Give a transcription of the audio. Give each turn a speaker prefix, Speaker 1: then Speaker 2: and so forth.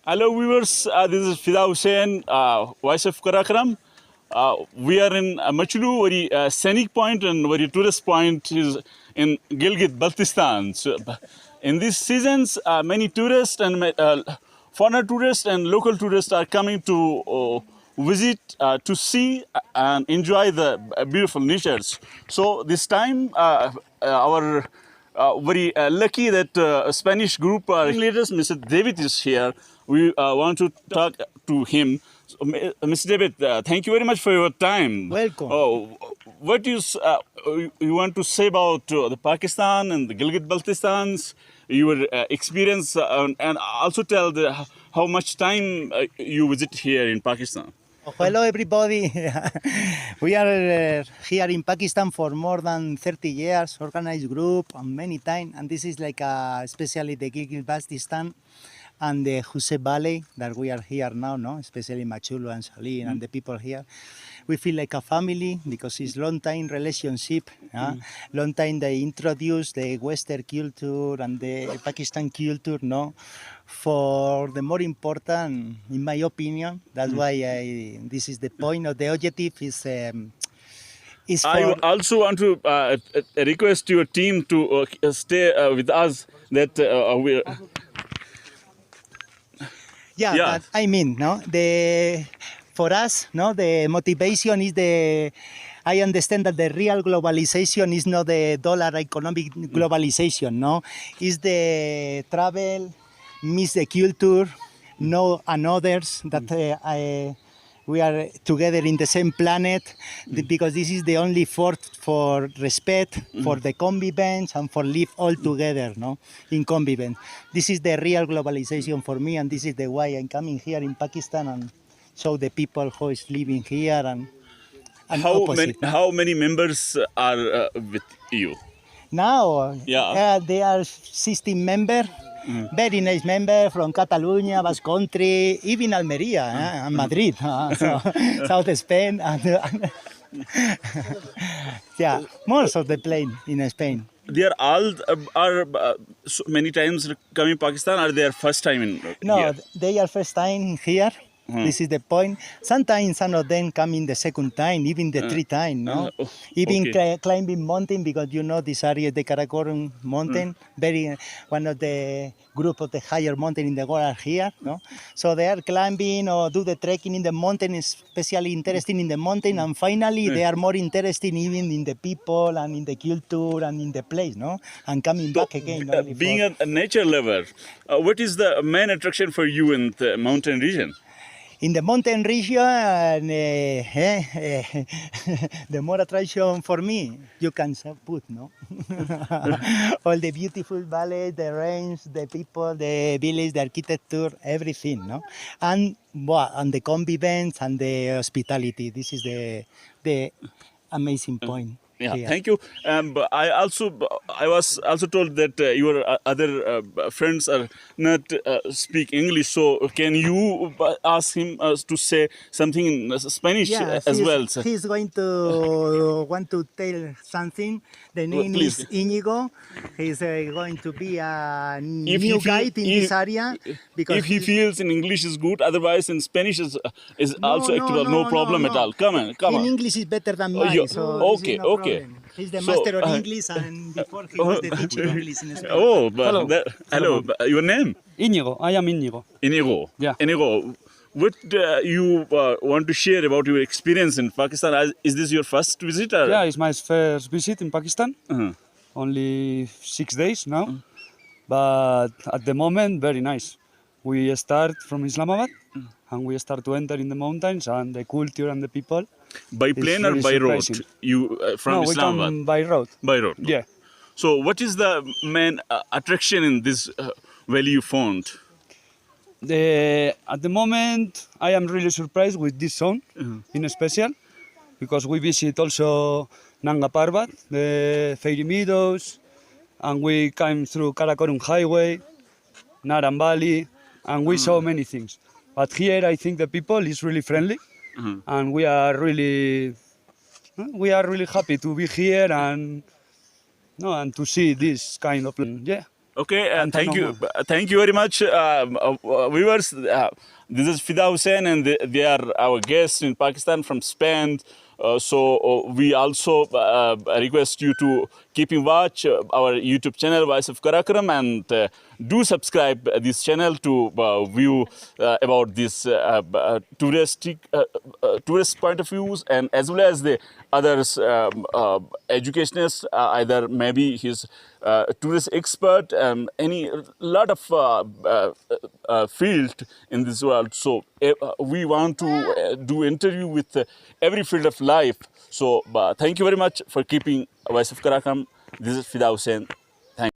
Speaker 1: Hello viewers, this is Fida Hussain, voice of Karakram. We are in Macholu, very scenic point and very tourist point is in Baltistan. So, in these seasons, many tourists and foreign tourists and local tourists are coming to visit, to see and enjoy the beautiful natures. So this time, our very lucky that Spanish group leaders, Mr. David is here. We want to talk to him. So, Mr. David, thank you very much for your time.
Speaker 2: Welcome.
Speaker 1: What you want to say about the Pakistan and the Baltistans, your experience, and also tell how much time you visit here in Pakistan?
Speaker 2: Hello everybody. We are here in Pakistan for more than 30 years, organized group and many times, and this is like especially the Baltistan and the Huse Valley that we are here now, no? Especially Macholu and Salim and the people here. We feel like a family because it's long time relationship. Long time they introduce the Western culture and the Pakistan culture, no? For the more important, in my opinion, that's why this is the point of the objective is.
Speaker 1: I also want to request your team to stay with us. That we.
Speaker 2: Yeah, that I mean, no, for us, no, the motivation is I understand that the real globalization is not the dollar economic globalization, no, is the travel, miss the culture, know and others that we are together in the same planet because this is the only force for respect, for the convivence and for live all together, no, in convivence. This is the real globalization for me, and this is the why I'm coming here in Pakistan and show the people who is living here and
Speaker 1: how many members are with you?
Speaker 2: Now, they are 16 members. Very nice member from Catalonia, Basque Country, even Almeria and Madrid, so South Spain. Yeah, most of the plane in Spain.
Speaker 1: They are all so many times coming Pakistan, or their first time in here?
Speaker 2: They are first time here. This is the point. Sometimes some of them come in the second time, even the third time, no? Even climbing mountain, because you know this area, the Karakoram mountain, very one of the group of the higher mountain in the world are here, no? So they are climbing or do the trekking in the mountain, especially interested in the mountain, and finally they are more interested even in the people and in the culture and in the place, no? And coming back again.
Speaker 1: Being a nature lover, what is the main attraction for you in the mountain region?
Speaker 2: In the mountain region, the more attraction for me, you can put, no? All the beautiful valleys, the range, the people, the village, the architecture, everything, no? And the convivence and the hospitality. This is the amazing point.
Speaker 1: Yeah, thank you. But I was also told that your other friends are not speak English. So can you ask him to say something in Spanish as well? Sir?
Speaker 2: He's going to want to tell something. The name is Íñigo. He's going to be a new guide in this area. Because
Speaker 1: if he feels in English is good, otherwise in Spanish is also acceptable. No problem at all. Come on.
Speaker 2: In English is better than mine. So okay. He's the master of English, and before he was the teacher of English in Spain.
Speaker 1: Oh, hello. Your name?
Speaker 3: Íñigo. I am Íñigo.
Speaker 1: Íñigo.
Speaker 3: Yeah.
Speaker 1: Íñigo, what you want to share about your experience in Pakistan? Is this your first visit? Or?
Speaker 3: Yeah, it's my first visit in Pakistan. Only 6 days now. But at the moment, very nice. We start from Islamabad and we start to enter in the mountains and the culture and the people.
Speaker 1: By plane or by road? You from Islamabad?
Speaker 3: We come by road.
Speaker 1: By road.
Speaker 3: Yeah.
Speaker 1: So what is the main attraction in this valley you found?
Speaker 3: At the moment, I am really surprised with this zone in special, because we visit also Nanga Parbat, the Fairy Meadows, and we came through Karakoram Highway, Naran Valley, and we saw many things. But here, I think the people is really friendly, and we are really happy to be here and to see this kind of, yeah.
Speaker 1: Okay,
Speaker 3: Can't
Speaker 1: thank
Speaker 3: no
Speaker 1: you.
Speaker 3: more.
Speaker 1: Thank you very much, viewers. This is Fida Hussain, and they are our guests in Pakistan from Spain. So we also request you to keep in watch our YouTube channel, Voice of Karakoram, and do subscribe this channel to view about this tourist point of views, and as well as the others educationists, either maybe his tourist expert, any lot of field in this world. So we want to do interview with every field of life. So thank you very much for keeping Voice of Karakam. This is Fida Hussain.